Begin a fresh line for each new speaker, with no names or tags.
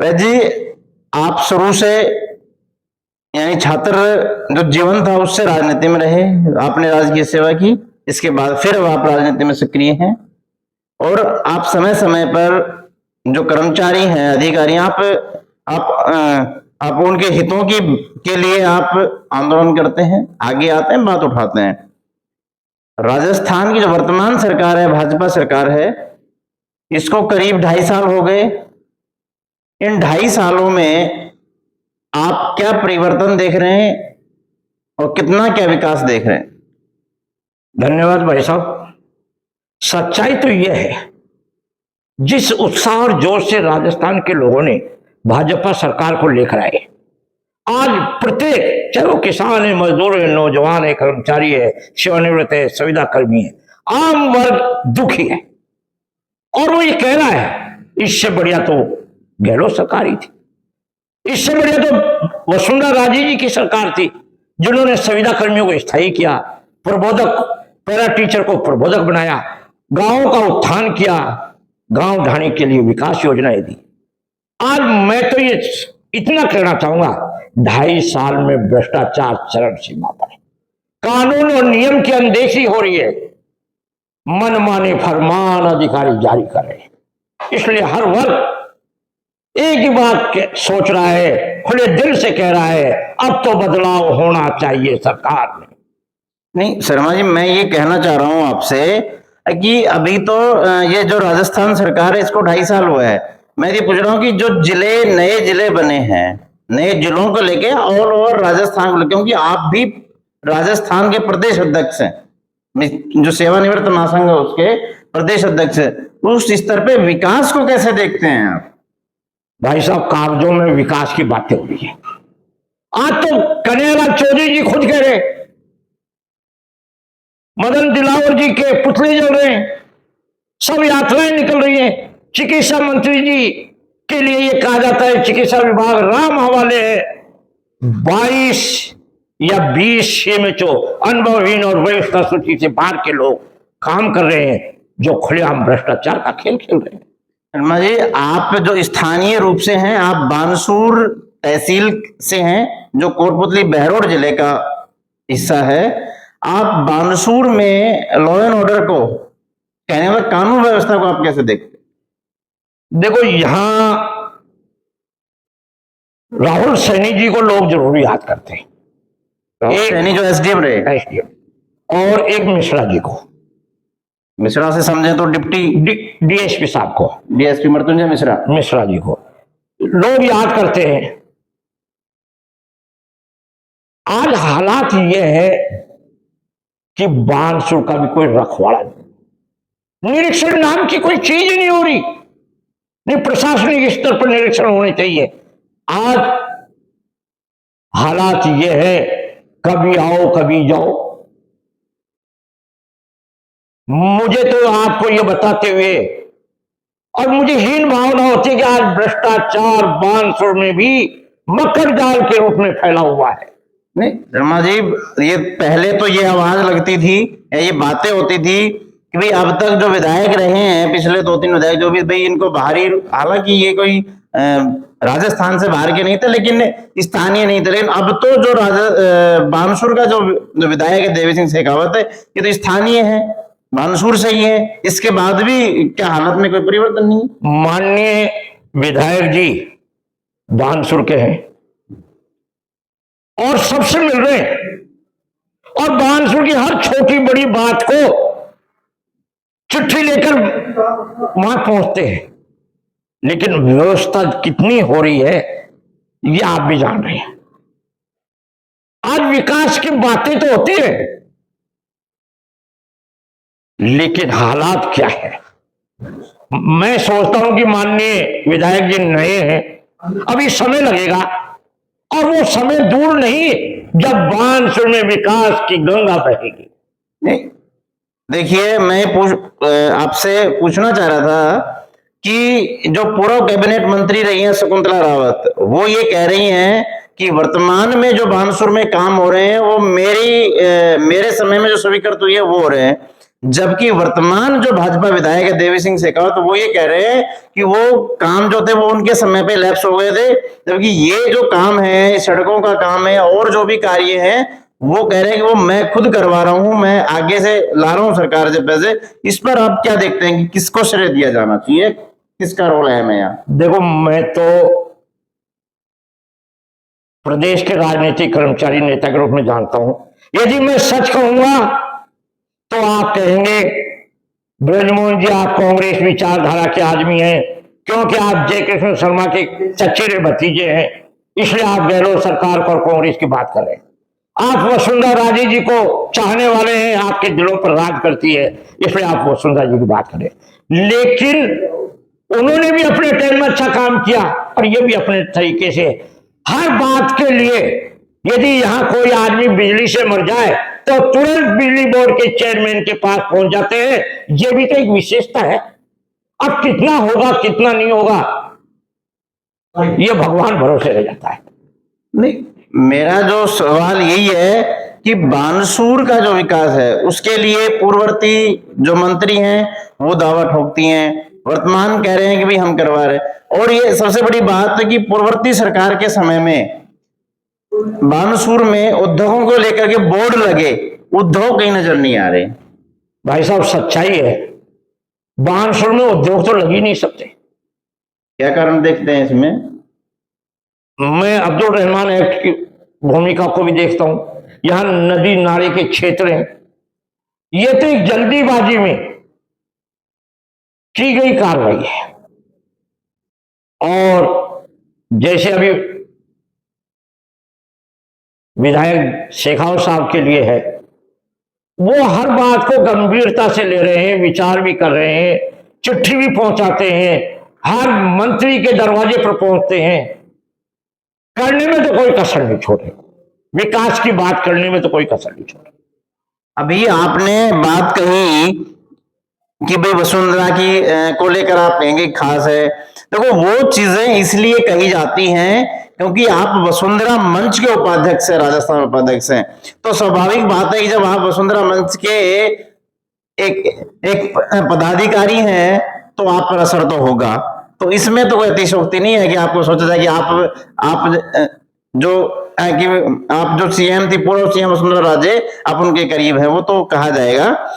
वैद्य जी, आप शुरू से यानी छात्र जो जीवन था उससे राजनीति में रहे, आपने राजकीय सेवा की, इसके बाद फिर अब आप राजनीति में सक्रिय हैं और आप समय समय पर जो कर्मचारी हैं, अधिकारी, आप उनके हितों की के लिए आप आंदोलन करते हैं, आगे आते हैं, बात उठाते हैं। राजस्थान की जो वर्तमान सरकार है, भाजपा सरकार है, इसको करीब 2.5 साल हो गए। इन 2.5 सालों में आप क्या परिवर्तन देख रहे हैं और कितना क्या विकास देख रहे हैं?
धन्यवाद भाई साहब। सच्चाई तो यह है, जिस उत्साह और जोश से राजस्थान के लोगों ने भाजपा सरकार को लेकर आए, आज प्रत्येक, चाहे वो किसान है, मजदूर है, नौजवान है, कर्मचारी है, सेवानिवृत्त है, संविदा कर्मी है, आम वर्ग दुखी है और वो ये कह रहा है इससे बढ़िया तो गहलोत सरकार ही थी, इससे बढ़िया तो वसुंधरा राजे जी की सरकार थी, जिन्होंने संविदा कर्मियों को स्थायी किया, प्रबोधक, पैरा टीचर को प्रबोधक बनाया, गांवों का उत्थान किया, गांव ढाने के लिए विकास योजनाएं दी। आज मैं तो ये इतना कहना चाहूंगा, 2.5 साल में भ्रष्टाचार चरम सीमा पर है, कानून और नियम की अनदेखी हो रही है, मनमाने फरमान अधिकारी जारी कर रहे हैं। इसलिए हर वर्ग एक ही बात सोच रहा है, खुले दिल से कह रहा है, अब तो बदलाव होना चाहिए सरकार में।
नहीं शर्मा जी, मैं ये कहना चाह रहा हूं आपसे कि अभी तो ये जो राजस्थान सरकार है इसको 2.5 साल हुआ है। मैं ये पूछ रहा हूँ कि जो नए जिले बने हैं, नए जिलों को लेके ऑल ओवर राजस्थान को लेके, क्योंकि आप भी राजस्थान के प्रदेश अध्यक्ष हैं, जो सेवानिवृत्त महासंघ है उसके प्रदेश अध्यक्ष है, उस स्तर पे विकास को कैसे देखते हैं आप?
भाई साहब, कागजों में विकास की बातें हो रही है। आज तो कन्हैयालाल चौधरी जी खुद कह रहे, मदन दिलावर जी के पुतले जल रहे हैं, सब यात्राएं निकल रही हैं। चिकित्सा मंत्री जी के लिए ये कहा जाता है चिकित्सा विभाग राम हवाले है। 22 या 20 सीएमएचओ अनुभवहीन और वरिष्ठ सूची से बाहर के लोग काम कर रहे हैं, जो खुलेआम भ्रष्टाचार का खेल खेल रहे हैं।
शर्मा जी, आप जो स्थानीय रूप से हैं, आप बानसूर तहसील से हैं, जो कोटपुतली बहरोड जिले का हिस्सा है। आप बानसूर में लॉ एंड ऑर्डर को, कहने वाला कानून व्यवस्था को आप कैसे देखते?
देखो, यहां राहुल सैनी जी को लोग जरूर याद करते हैं,
सैनी जो एसडीएम रहे,
और एक मिश्रा जी को,
मिश्रा से समझे तो डिप्टी
डीएसपी साहब को,
डीएसपी मृत्युंजय
मिश्रा जी को लोग याद करते हैं। आज हालात यह है कि बानसूर का भी कोई रखवाड़ा नहीं, निरीक्षण नाम की कोई चीज नहीं हो रही, नहीं प्रशासनिक स्तर पर निरीक्षण होने चाहिए। आज हालात यह है, कभी आओ कभी जाओ। मुझे तो आपको यह बताते हुए और मुझे हीन भावना होती है कि आज भ्रष्टाचार बानसूर में भी मकर जाल के रूप में फैला हुआ है।
नहीं शर्मा जी, ये पहले तो ये आवाज लगती थी, ये बातें होती थी कि भाई अब तक जो विधायक रहे हैं, पिछले 2-3 विधायक, जो भी भाई इनको बाहरी, हालांकि ये कोई राजस्थान से बाहर के नहीं थे, लेकिन स्थानीय नहीं थे, लेकिन अब तो जो बानसूर का जो विधायक है देवी सिंह शेखावत है, ये तो स्थानीय है, बानसूर से ही है। इसके बाद भी क्या हालत में कोई परिवर्तन नहीं?
माननीय विधायक जी बानसूर के हैं और सबसे मिल रहे हैं, और बानसूर की हर छोटी बड़ी बात को चिट्ठी लेकर वहां पहुंचते हैं, लेकिन व्यवस्था कितनी हो रही है ये आप भी जान रहे हैं। आज विकास की बातें तो होती है, लेकिन हालात क्या है? मैं सोचता हूं कि माननीय विधायक जी नए हैं, अभी समय लगेगा, और वो समय दूर नहीं जब बानसूर में विकास की गंगा बहेगी।
नहीं देखिए, मैं आपसे पूछना चाह रहा था कि जो पूर्व कैबिनेट मंत्री रही हैं शकुंतला रावत, वो ये कह रही हैं कि वर्तमान में जो बानसूर में काम हो रहे हैं वो मेरे समय में जो स्वीकृत हुई है वो हो रहे हैं। जबकि वर्तमान जो भाजपा विधायक है देवी सिंह शेखावत, वो ये कह रहे हैं कि वो काम जो थे वो उनके समय पे लैप्स हो गए थे, जबकि ये जो काम है, सड़कों का काम है और जो भी कार्य है, वो कह रहे हैं कि वो मैं खुद करवा रहा हूं, मैं आगे से ला रहा हूं सरकार से पैसे। इस पर आप क्या देखते हैं कि किसको श्रेय दिया जाना चाहिए, किसका रोल है मैं यहाँ?
देखो, मैं तो प्रदेश के राजनीतिक कर्मचारी नेता के रूप में जानता हूं, यदि मैं सच कहूंगा तो आप कहेंगे ब्रजमोहन जी आप कांग्रेस विचारधारा के आदमी हैं, क्योंकि आप जय कृष्ण शर्मा के चचेरे भतीजे हैं, इसलिए आप गहलोत सरकार को और कांग्रेस की बात कर रहे हैं। आप वसुंधरा राजे जी को चाहने वाले हैं, आपके दिलों पर राज करती है, इसलिए आप वसुंधरा जी की बात करें। लेकिन उन्होंने भी अपने टाइम में अच्छा काम किया और ये भी अपने तरीके से। हर बात के लिए यदि यहां कोई आदमी बिजली से मर जाए तो तुरंत बिजली बोर्ड के चेयरमैन के पास पहुंच जाते हैं। ये भी तो एक विशेषता है। अब कितना होगा कितना नहीं होगा ये भगवान भरोसे रह जाता है।
नहीं, मेरा जो सवाल यही है कि बानसूर का जो विकास है उसके लिए पूर्ववर्ती जो मंत्री हैं वो दावा ठोकती हैं, वर्तमान कह रहे हैं कि भाई हम करवा रहे हैं। और ये सबसे बड़ी बात है कि पूर्ववर्ती सरकार के समय में बानसूर में उद्योगों को लेकर के बोर्ड लगे, उद्योग कहीं नजर नहीं आ रहे।
भाई साहब, सच्चाई है, बानसूर में उद्योग तो लग ही नहीं सकते।
क्या कारण देखते हैं इसमें?
मैं अब्दुल रहमान एक्ट की भूमिका को भी देखता हूं। यहां नदी नाले के क्षेत्र हैं, ये तो एक जल्दीबाजी में की गई कार्रवाई है। और जैसे अभी विधायक शेखावत साहब के लिए है, वो हर बात को गंभीरता से ले रहे हैं, विचार भी कर रहे हैं, चिट्ठी भी पहुंचाते हैं, हर मंत्री के दरवाजे पर पहुंचते हैं, करने में तो कोई कसर नहीं छोड़े, विकास की बात करने में तो कोई कसर नहीं छोड़े।
अभी आपने बात कही कि भाई वसुंधरा की को लेकर आप कहेंगे खास है। देखो, वो चीजें इसलिए कही जाती हैं क्योंकि आप वसुंधरा मंच के उपाध्यक्ष हैं, राजस्थान उपाध्यक्ष हैं, तो स्वाभाविक बात है कि जब आप वसुंधरा मंच के एक पदाधिकारी हैं तो आप पर असर तो होगा। तो इसमें तो कोई अतिशयोक्ति नहीं है कि आपको सोचा जाए कि आप जो सीएम थी, पूर्व सीएम वसुंधरा राजे, आप उनके करीब है, वो तो कहा जाएगा।